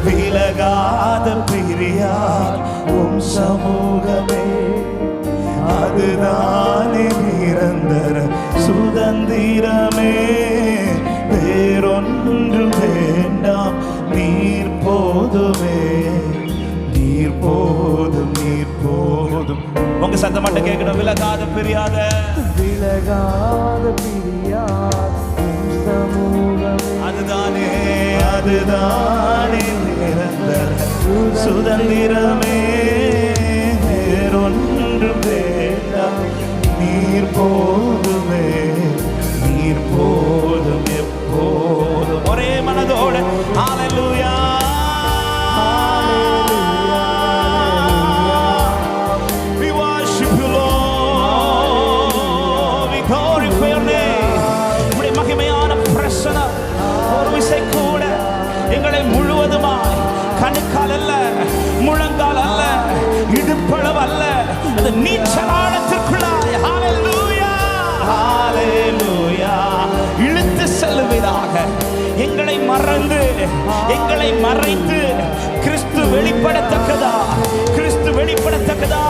விலகாத பிரியார் உம் சமூகமே, அதுதானே நிரந்தர சுதந்திரமே. வேறொன்றும் வேண்டாம், நீர் போதுமே, நீர் போதும், நீர் போதும். உங்க சத்தம் மட்டும் கேட்கணும். விலகாத பிரியாத, விலகாத பிரியாத சமூகமே, அதுதானே, அதுதானே நிரந்தர சுதந்திரமே. வேறொன்றும் வேண்டாம், நீர் போதுமே, நீர் போதும் எப்போதும். ஒரே மனதோடு ஹல்லேலூயா, we worship you Lord, we glorify your name. உம்முடைய மகிமையான பிரசன்னம் ஒரு விசை கூட எங்களை முழுவதுமாய், கணுக்கால் அல்ல, முழங்கால் அல்ல, இடுப்பளவு அல்ல, அது நீச்சல் ஆழத்திற்குள்ளாய் ஹல்லேலூயா, ஹல்லேலூயா இழுத்து செல்லுவதாக. எங்களை மறந்து, எங்களை மறைத்து கிறிஸ்து வெளிப்படத்தக்கதா, கிறிஸ்து வெளிப்படத்தக்கதா.